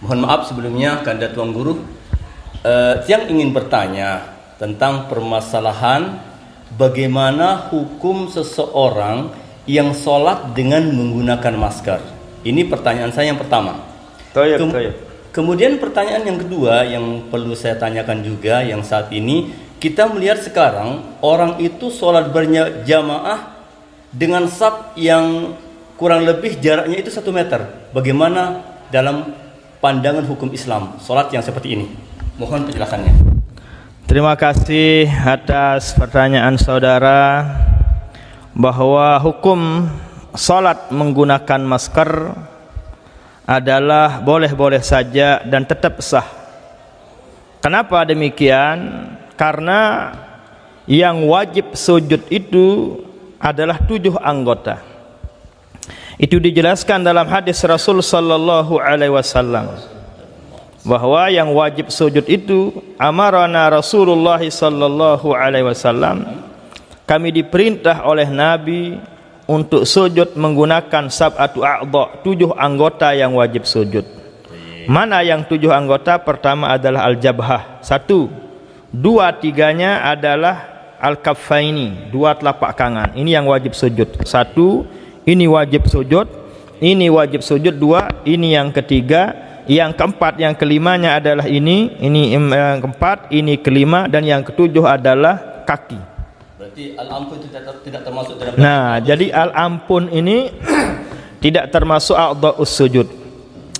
Mohon maaf sebelumnya Kanda Tuan Guru, yang ingin bertanya tentang permasalahan bagaimana hukum seseorang yang sholat dengan menggunakan masker. Ini pertanyaan saya yang pertama. Kemudian pertanyaan yang kedua yang perlu saya tanyakan juga, yang saat ini kita melihat sekarang orang itu sholat berjamaah dengan saf yang kurang lebih jaraknya itu 1 meter. Bagaimana dalam pandangan hukum Islam sholat yang seperti ini? Mohon penjelasannya. Terima kasih atas pertanyaan saudara, bahwa hukum sholat menggunakan masker adalah boleh-boleh saja dan tetap sah. Kenapa demikian? Karena yang wajib sujud itu adalah 7 anggota. Itu dijelaskan dalam hadis Rasul sallallahu alaihi wasallam, bahwa yang wajib sujud itu amarana Rasulullah sallallahu alaihi wasallam, kami diperintah oleh Nabi untuk sujud menggunakan sab'atu a'dha, 7 anggota yang wajib sujud. Mana yang 7 anggota? Pertama adalah al-jabhah, 1. 2, 3-nya adalah al-kaffaini, 2 telapak tangan. Ini yang wajib sujud. 1, ini wajib sujud. Ini wajib sujud. 2, ini yang ketiga. Yang keempat, yang kelimanya adalah ini yang keempat, ini kelima, dan yang ketujuh adalah kaki. Berarti al-ampun tidak termasuk dalam. Nah, jadi al-ampun ini tidak termasuk a'dha'us sujud.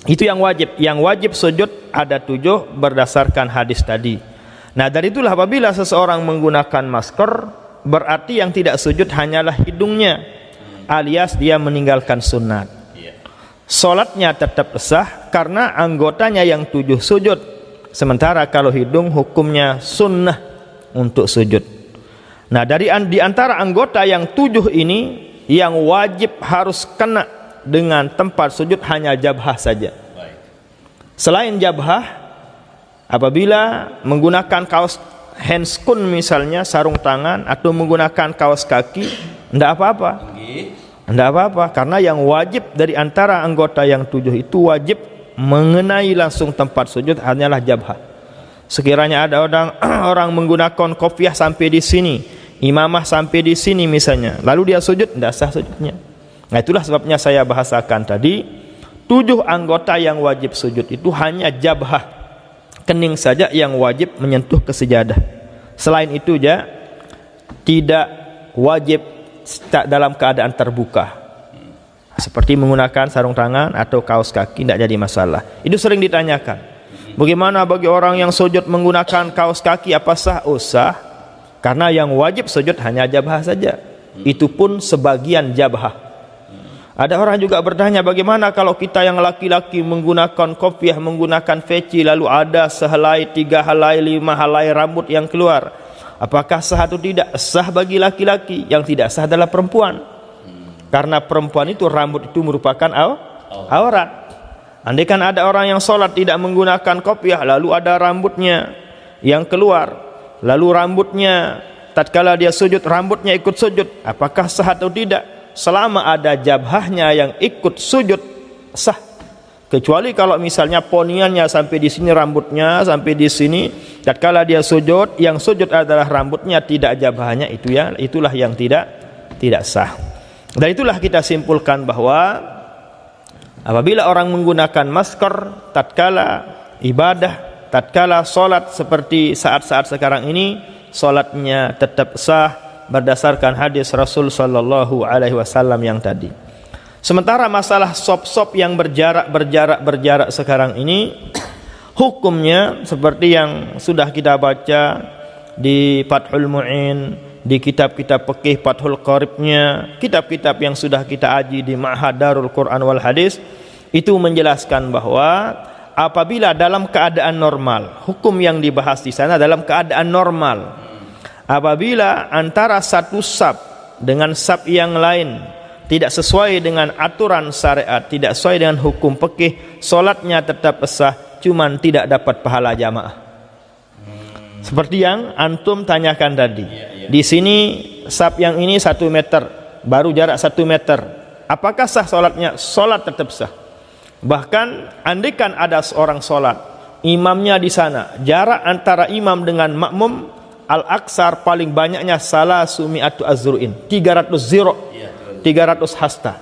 Itu yang wajib. Yang wajib sujud ada 7 berdasarkan hadis tadi. Nah, dari itulah apabila seseorang menggunakan masker, berarti yang tidak sujud hanyalah hidungnya, alias dia meninggalkan sunat. Salatnya tetap sah karena anggotanya yang 7 sujud. Sementara kalau hidung hukumnya sunnah untuk sujud. Nah, di antara anggota yang 7 ini, yang wajib harus kena dengan tempat sujud hanya jabhah saja. Selain jabhah, apabila menggunakan kaos handskun misalnya, sarung tangan, atau menggunakan kaos kaki, tidak apa-apa. Tidak apa-apa, karena yang wajib dari antara anggota yang 7 itu wajib mengenai langsung tempat sujud hanyalah jabhah. Sekiranya ada orang menggunakan kopiah sampai di sini, imamah sampai di sini misalnya, lalu dia sujud, tidak sah sujudnya. Nah, itulah sebabnya saya bahasakan tadi, 7 anggota yang wajib sujud itu hanya jabhah, kening saja yang wajib menyentuh ke sejadah. Selain itu ya tidak wajib dalam keadaan terbuka, seperti menggunakan sarung tangan atau kaos kaki, tidak jadi masalah. Itu sering ditanyakan, bagaimana bagi orang yang sujud menggunakan kaos kaki, apa sah? Oh, sah, karena yang wajib sujud hanya jabhah saja, itu pun sebagian jabhah. Ada orang juga bertanya, bagaimana kalau kita yang laki-laki menggunakan kopiah, menggunakan peci, lalu ada sehelai, 3 helai, 5 helai rambut yang keluar, apakah sah atau tidak? Sah bagi laki-laki, yang tidak sah adalah perempuan. Karena perempuan itu rambut itu merupakan aurat. Andaikan ada orang yang sholat tidak menggunakan kopiah, lalu ada rambutnya yang keluar, lalu rambutnya tatkala dia sujud, rambutnya ikut sujud, apakah sah atau tidak? Selama ada jabhahnya yang ikut sujud, sah. Kecuali kalau misalnya poniannya sampai di sini, rambutnya sampai di sini, tatkala dia sujud, yang sujud adalah rambutnya, tidak jabhahnya, itulah yang tidak sah. Dan itulah kita simpulkan bahwa apabila orang menggunakan masker tatkala ibadah, tatkala salat seperti saat-saat sekarang ini, salatnya tetap sah berdasarkan hadis Rasul sallallahu alaihi wasallam yang tadi. Sementara masalah sop-sop yang berjarak sekarang ini, hukumnya seperti yang sudah kita baca di Fathul Mu'in, di kitab-kitab fikih Fathul Qaribnya, kitab-kitab yang sudah kita aji di Ma'had Darul Quran wal Hadis, itu menjelaskan bahwa apabila dalam keadaan normal, hukum yang dibahas di sana dalam keadaan normal, apabila antara satu sab dengan sab yang lain tidak sesuai dengan aturan syariat, tidak sesuai dengan hukum fikih, salatnya tetap sah, cuman tidak dapat pahala jamaah. Seperti yang antum tanyakan tadi. Di sini sab yang ini 1 meter, baru jarak 1 meter. Apakah sah salatnya? Salat tetap sah. Bahkan andaikan ada seorang sholat, imamnya di sana, jarak antara imam dengan makmum al-aksar paling banyaknya salasumi'atu azru'in, 300 ziro, 300 hasta.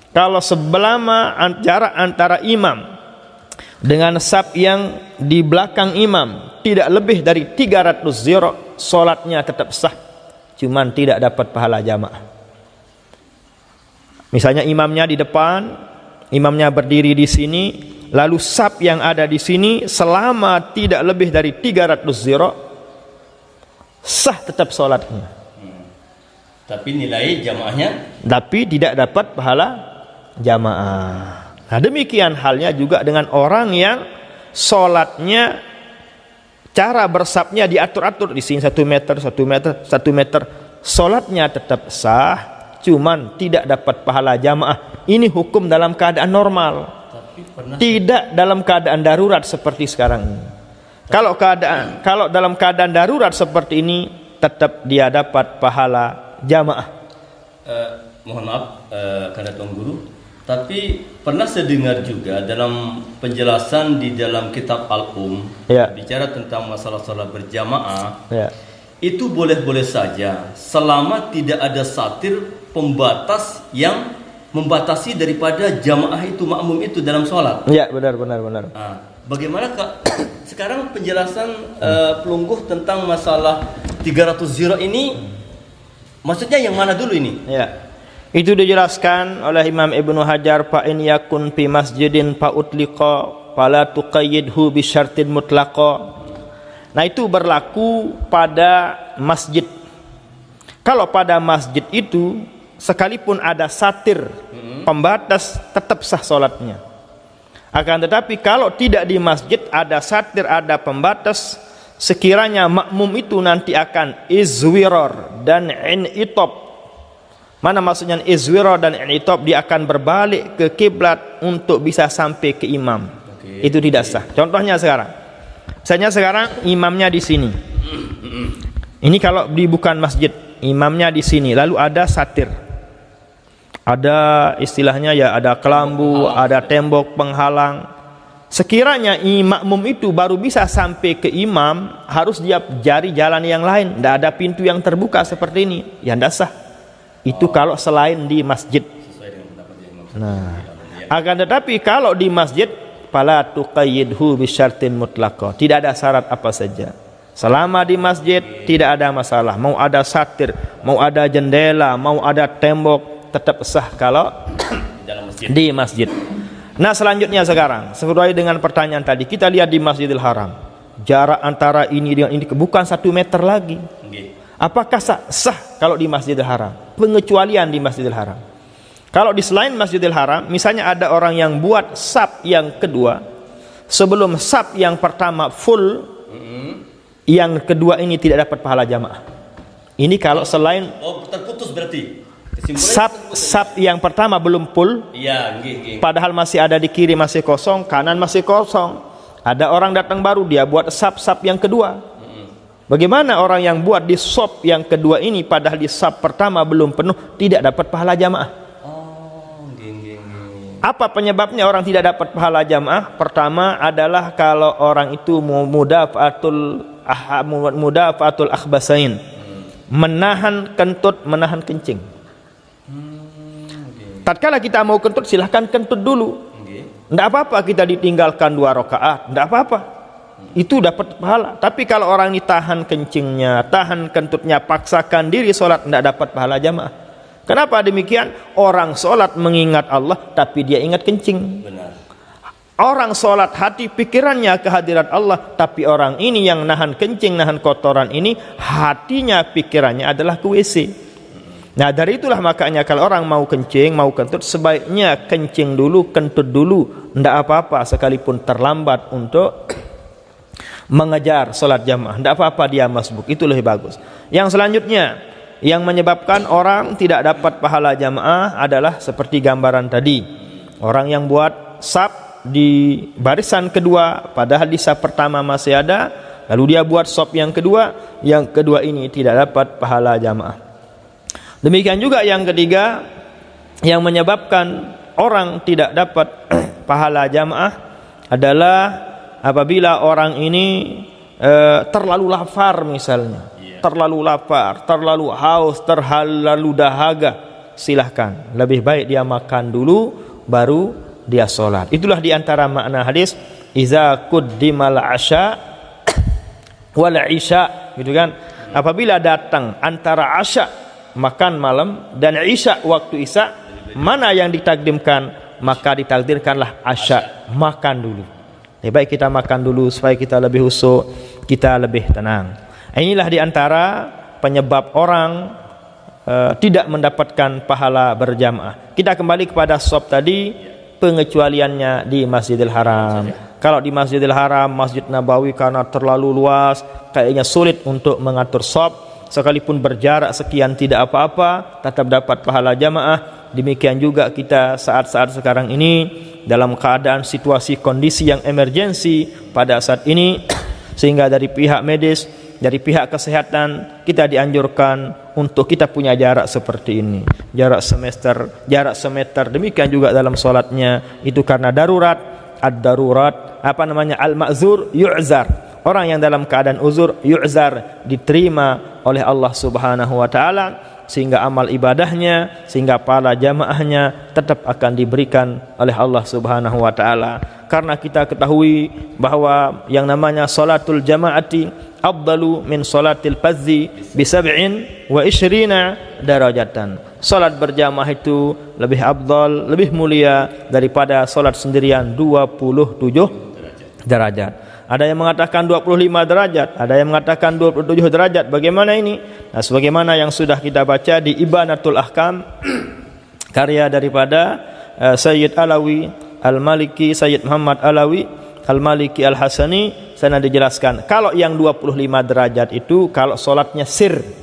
Kalau sebelama jarak antara imam dengan saf yang di belakang imam tidak lebih dari 300 ziro, sholatnya tetap sah, cuman tidak dapat pahala jamaah. Misalnya imamnya di depan, imamnya berdiri di sini, lalu saf yang ada di sini selama tidak lebih dari 300 ziro, sah tetap sholatnya. Tapi nilai jamaahnya? Tapi tidak dapat pahala jamaah. Nah, demikian halnya juga dengan orang yang sholatnya cara bersafnya diatur-atur, di sini 1 meter, 1 meter, 1 meter, sholatnya tetap sah, cuman tidak dapat pahala jamaah. Ini hukum dalam keadaan normal. Tidak dalam keadaan darurat seperti sekarang ini. Kalau dalam keadaan darurat seperti ini, tetap dia dapat pahala jamaah. Mohon maaf, karena Tuan Guru, tapi pernah saya dengar juga dalam penjelasan di dalam kitab Al-Um, bicara tentang masalah sholat berjamaah, itu boleh-boleh saja selama tidak ada satir pembatas yang membatasi daripada jamaah itu, makmum itu dalam sholat. Ya, benar. Nah, bagaimana sekarang penjelasan pelungguh tentang masalah 300 ziro ini, maksudnya yang mana dulu ini? Ya, itu dijelaskan oleh Imam Ibnu Hajar, fa in yakun fi masjidin fa utliqa fala tuqayyidhu bi syartin mutlaqa. Nah, itu berlaku pada masjid. Kalau pada masjid itu sekalipun ada satir pembatas, tetap sah sholatnya. Akan tetapi kalau tidak di masjid ada satir, ada pembatas, sekiranya makmum itu nanti akan izwiror dan in'itob. Mana maksudnya izwiror dan in'itob? Dia akan berbalik ke kiblat untuk bisa sampai ke imam. Itu tidak sah. Contohnya sekarang, misalnya sekarang imamnya di sini. Ini kalau di bukan masjid, imamnya di sini, lalu ada satir, ada istilahnya ya, ada kelambu, ada tembok penghalang. Sekiranya makmum itu baru bisa sampai ke imam, harus dia cari jalan yang lain, tidak ada pintu yang terbuka seperti ini, ya tidak sah. Itu kalau selain di masjid. Nah, akan tetapi kalau di masjid, fala tuqayyidhu bisyartin mutlaqah, tidak ada syarat apa saja. Selama di masjid tidak ada masalah. Mau ada satir, mau ada jendela, mau ada tembok, tetap sah kalau di masjid. Nah, selanjutnya sekarang, sesuai dengan pertanyaan tadi, kita lihat di Masjidil Haram, jarak antara ini dengan ini bukan 1 meter lagi. Apakah sah kalau di Masjidil Haram? Pengecualian di Masjidil Haram. Kalau di selain Masjidil Haram, misalnya ada orang yang buat saf yang kedua, sebelum saf yang pertama full, yang kedua ini tidak dapat pahala jamaah. Ini kalau selain terputus berarti. Saf yang pertama belum full, padahal masih ada di kiri masih kosong, kanan masih kosong. Ada orang datang baru, dia buat saf yang kedua. Bagaimana orang yang buat di saf yang kedua ini, padahal di saf pertama belum penuh, tidak dapat pahala jamaah? Apa penyebabnya orang tidak dapat pahala jamaah? Pertama adalah kalau orang itu mudafa'atul akhbasain, menahan kentut, menahan kencing. Tatkala kita mau kentut, silahkan kentut dulu. Tidak apa-apa kita ditinggalkan 2 rakaat, tidak apa-apa. Itu dapat pahala. Tapi kalau orang ini tahan kencingnya, tahan kentutnya, paksakan diri sholat, tidak dapat pahala jamaah. Kenapa demikian? Orang sholat mengingat Allah, tapi dia ingat kencing. Benar. Orang sholat hati pikirannya kehadirat Allah, tapi orang ini yang nahan kencing, nahan kotoran ini, hatinya pikirannya adalah ke WC. Nah, dari itulah makanya kalau orang mau kencing, mau kentut, sebaiknya kencing dulu, kentut dulu, tidak apa-apa sekalipun terlambat untuk mengejar sholat jamaah, tidak apa-apa dia masbuk, itu lebih bagus. Yang selanjutnya yang menyebabkan orang tidak dapat pahala jamaah adalah seperti gambaran tadi, orang yang buat saf di barisan kedua, padahal di saf pertama masih ada, lalu dia buat saf yang kedua ini tidak dapat pahala jamaah. Demikian juga yang ketiga yang menyebabkan orang tidak dapat pahala jamaah adalah apabila orang ini terlalu lapar misalnya, terlalu lapar, terlalu haus, terlalu dahaga, silahkan, lebih baik dia makan dulu baru dia sholat. Itulah diantara makna hadis iza quddimal asya wal isya, gitu kan. Apabila datang antara asya makan malam dan isya waktu isya, mana yang ditakdimkan, maka ditakdirkanlah asya, makan dulu. Lebih baik kita makan dulu supaya kita lebih husuk, kita lebih tenang. Inilah diantara penyebab orang tidak mendapatkan pahala berjamaah. Kita kembali kepada shop tadi, pengecualiannya di Masjidil Haram. Kalau di Masjidil Haram, Masjid Nabawi karena terlalu luas, kayaknya sulit untuk mengatur shop. Sekalipun berjarak sekian tidak apa-apa, tetap dapat pahala jamaah. Demikian juga kita saat-saat sekarang ini dalam keadaan situasi kondisi yang emergensi pada saat ini, sehingga dari pihak medis, dari pihak kesehatan kita dianjurkan untuk kita punya jarak seperti ini, jarak semeter. Demikian juga dalam sholatnya, itu karena darurat. Ad-darurat al-ma'zur yu'zar. Orang yang dalam keadaan uzur yu'zar, diterima oleh Allah Subhanahu wa taala, sehingga amal ibadahnya, sehingga pahala jamaahnya tetap akan diberikan oleh Allah Subhanahu wa taala. Karena kita ketahui bahwa yang namanya salatul jamaati afdalu min salatil fadzi bi 27 darajatan. Salat berjamaah itu lebih afdal, lebih mulia daripada salat sendirian 27 derajat. Ada yang mengatakan 25 derajat, ada yang mengatakan 27 derajat. Bagaimana ini? Nah, sebagaimana yang sudah kita baca di Ibanatul Ahkam, karya daripada Sayyid Alawi Al-Maliki, Sayyid Muhammad Alawi Al-Maliki Al-Hasani, sana dijelaskan kalau yang 25 derajat itu kalau solatnya sir,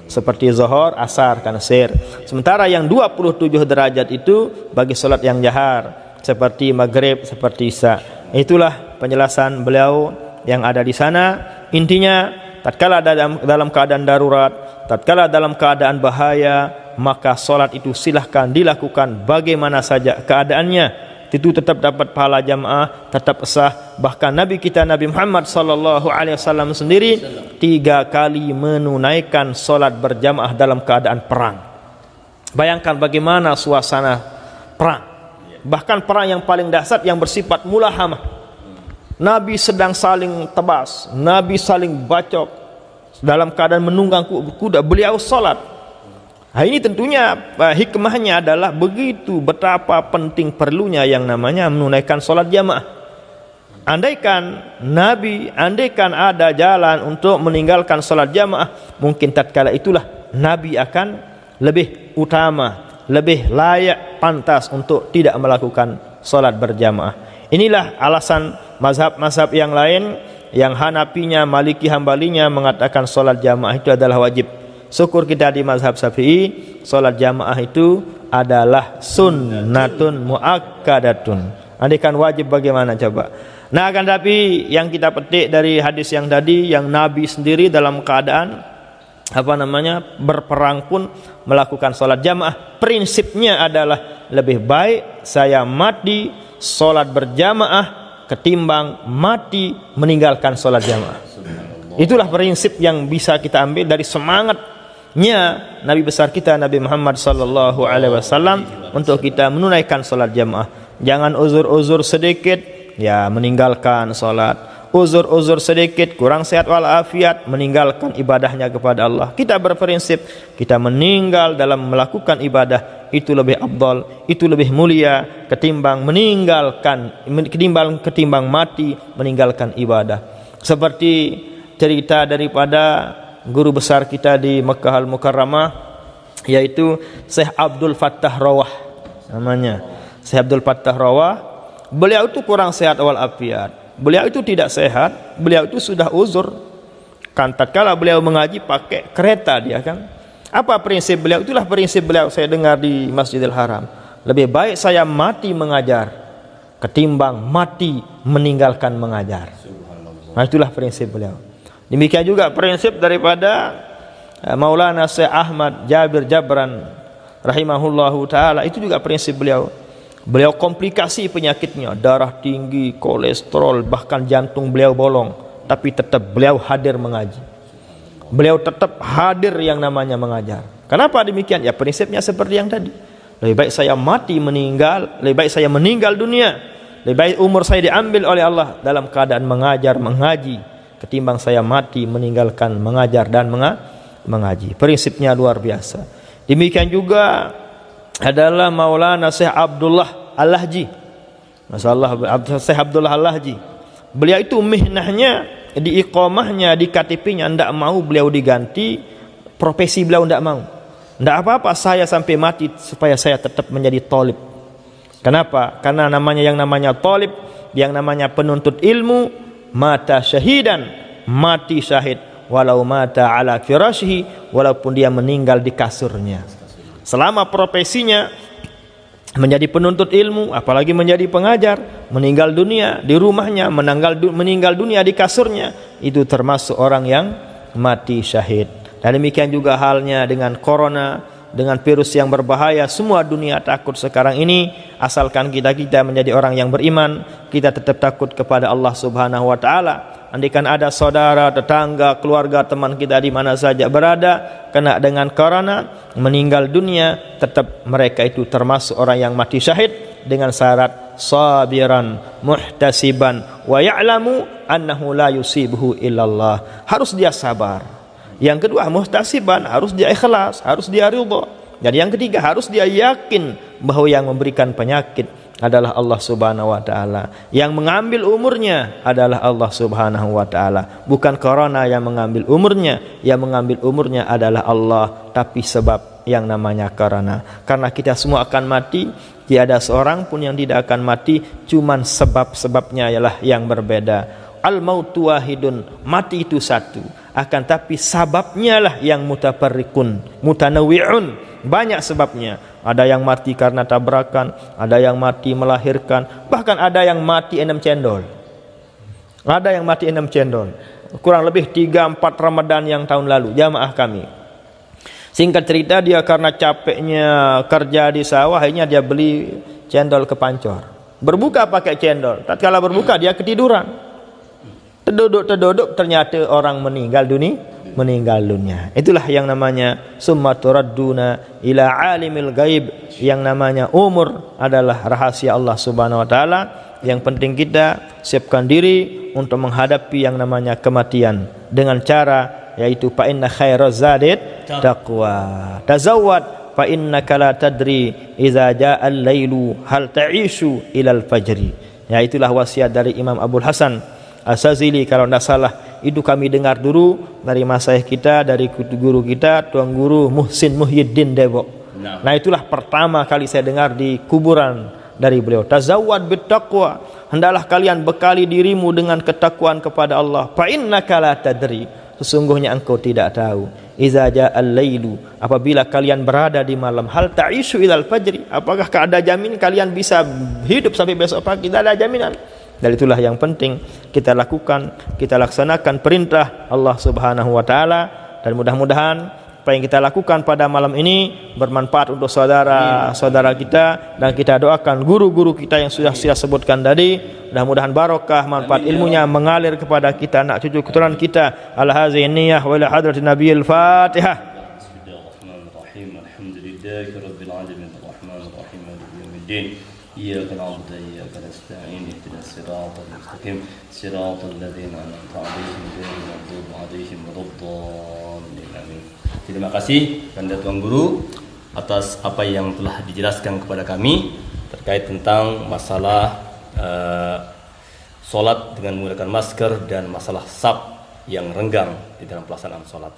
seperti zuhur, asar kan sir. Sementara yang 27 derajat itu bagi solat yang jahar, seperti maghrib, seperti isya. Itulah penjelasan beliau yang ada di sana. Intinya, tatkala dalam keadaan darurat, tatkala dalam keadaan bahaya, maka solat itu silahkan dilakukan bagaimana saja keadaannya. Itu tetap dapat pahala jamaah, tetap sah. Bahkan Nabi kita Nabi Muhammad sallallahu alaihi wasallam sendiri 3 kali menunaikan solat berjamaah dalam keadaan perang. Bayangkan bagaimana suasana perang. Bahkan perang yang paling dahsyat yang bersifat mulahamah. Nabi sedang saling tebas, Nabi saling bacok dalam keadaan menunggang kuda, beliau salat. Nah, ini tentunya hikmahnya adalah begitu betapa penting perlunya yang namanya menunaikan salat jamaah. Andaikan ada jalan untuk meninggalkan salat jamaah, mungkin tatkala itulah Nabi akan lebih utama, lebih layak, pantas untuk tidak melakukan salat berjamaah. Inilah alasan mazhab-mazhab yang lain, yang Hanafinya, Maliki, Hambalinya mengatakan salat jamaah itu adalah wajib. Syukur kita di mazhab Syafi'i, salat jamaah itu adalah sunnatun muakkadatun. Andaikan wajib bagaimana coba? Nah, akan tapi yang kita petik dari hadis yang tadi, yang Nabi sendiri dalam keadaan berperang pun melakukan salat jamaah. Prinsipnya adalah lebih baik saya mati salat berjamaah ketimbang mati meninggalkan salat jamaah. Itulah prinsip yang bisa kita ambil dari semangatnya Nabi besar kita Nabi Muhammad sallallahu alaihi wasallam untuk kita menunaikan salat jamaah. Jangan uzur-uzur sedikit ya meninggalkan salat. Uzur-uzur sedikit, kurang sehat walafiat, meninggalkan ibadahnya kepada Allah. Kita berprinsip, kita meninggal dalam melakukan ibadah itu lebih afdal, itu lebih mulia ketimbang ketimbang mati meninggalkan ibadah. Seperti cerita daripada guru besar kita di Makkah Al-Mukarramah, yaitu Syekh Abdul Fattah Rawah namanya. Syekh Abdul Fattah Rawah, beliau itu kurang sehat walafiat. Beliau itu tidak sehat, beliau itu sudah uzur. Kan tatkala beliau mengaji pakai kereta dia kan. Apa prinsip beliau? Itulah prinsip beliau saya dengar di Masjidil Haram. Lebih baik saya mati mengajar ketimbang mati meninggalkan mengajar. Nah, itulah prinsip beliau. Demikian juga prinsip daripada Maulana Syekh Ahmad Jabir Jabran rahimahullahu taala, itu juga prinsip beliau. Beliau komplikasi penyakitnya, darah tinggi, kolesterol, bahkan jantung beliau bolong, tapi tetap beliau hadir mengaji. Beliau tetap hadir yang namanya mengajar. Kenapa demikian? Ya prinsipnya seperti yang tadi. Lebih baik saya mati meninggal, lebih baik saya meninggal dunia, lebih baik umur saya diambil oleh Allah dalam keadaan mengajar, mengaji, ketimbang saya mati meninggalkan mengajar dan mengaji. Prinsipnya luar biasa. Demikian juga adalah Maulana Syekh Abdullah Al-Lahji. Masyaallah, Syekh Abdullah Al-Lahji. Beliau itu mihnahnya, di iqamahnya, di KTP-nya tidak mau beliau diganti, profesi beliau tidak mau. Tidak apa-apa saya sampai mati supaya saya tetap menjadi thalib. Kenapa? Karena yang namanya thalib, yang namanya penuntut ilmu, mata syahidan, mati syahid, walau mata ala firashihi, walaupun dia meninggal di kasurnya. Selama profesinya menjadi penuntut ilmu, apalagi menjadi pengajar, meninggal dunia di rumahnya, meninggal dunia di kasurnya, itu termasuk orang yang mati syahid. Dan demikian juga halnya dengan corona, dengan virus yang berbahaya. Semua dunia takut sekarang ini. Asalkan kita menjadi orang yang beriman, kita tetap takut kepada Allah Subhanahu wa taala. Andaikan ada saudara, tetangga, keluarga, teman kita di mana saja berada kena dengan corona, meninggal dunia, tetap mereka itu termasuk orang yang mati syahid dengan syarat sabiran muhtasiban wa ya'lamu annahu la yusibuhu illallah. Harus dia sabar. Yang kedua, muhtasiban, harus dia ikhlas, harus dia ridha. Dan yang ketiga, harus dia yakin bahwa yang memberikan penyakit adalah Allah Subhanahu wa taala. Yang mengambil umurnya adalah Allah Subhanahu wa taala. Bukan corona yang mengambil umurnya, yang mengambil umurnya adalah Allah, tapi sebab yang namanya corona. Karena kita semua akan mati, tiada seorang pun yang tidak akan mati, cuman sebab-sebabnya ialah yang berbeda. Al-mautu wahidun, mati itu satu, akan tapi sababnya lah yang mutafarriqun, mutanawwi'un, banyak sebabnya. Ada yang mati karena tabrakan, ada yang mati melahirkan, bahkan ada yang mati 6 cendol. Ada yang mati 6 cendol. Kurang lebih 3-4 Ramadan yang tahun lalu, jamaah kami. Singkat cerita, dia karena capeknya kerja di sawah, akhirnya dia beli cendol ke Pancor. Berbuka pakai cendol. Tatkala berbuka dia ketiduran. Terduduk ternyata orang meninggal dunia. Itulah yang namanya summa turadduna ila alimil gaib. Yang namanya umur adalah rahasia Allah Subhanahu wa taala. Yang penting kita siapkan diri untuk menghadapi yang namanya kematian dengan cara yaitu fa inna khairaz zadit taqwa. Tazawwad fa innaka la tadri idza jaa al-lailu hal ta'ishu ila al-fajri. Ya, itulah wasiat dari Imam Abdul Hasan As-Sazili kalau tidak salah. Itu kami dengar dulu dari masyayikh kita, dari guru kita, Tuan Guru Muhsin Muhyiddin Depok. Nah, itulah pertama kali saya dengar di kuburan dari beliau. Tazawwad bittaqwa, hendaklah kalian bekali dirimu dengan ketakwaan kepada Allah. Fa innaka la tadri, sesungguhnya engkau tidak tahu. Iza ja'al lailu, apabila kalian berada di malam, hal ta'ishu ilal fajri, apakah ada jamin kalian bisa hidup sampai besok pagi? Tidak ada jaminan. Dan itulah yang penting kita lakukan, kita laksanakan perintah Allah Subhanahu wa taala, dan mudah-mudahan apa yang kita lakukan pada malam ini bermanfaat untuk saudara-saudara kita, dan kita doakan guru-guru kita yang sudah saya sebutkan tadi, mudah-mudahan barokah manfaat ilmunya mengalir kepada kita, anak cucu keturunan kita. Ala hazihi niyyah wa ila hadratin nabiyil Fatihah. Bismillahirrahmanirrahim. Alhamdulillahirabbil alamin arrahmanir rahim maliki yaumiddin. إياك نعبد وإياك نستعين اهدنا الصراط المستقيم صراط الذين أنعمت عليهم غير المغضوب عليهم ولا الضالين آمين. Terima kasih kepada Tuan Guru atas apa yang telah dijelaskan kepada kami terkait tentang masalah solat dengan menggunakan masker dan masalah saf yang renggang di dalam pelaksanaan solat.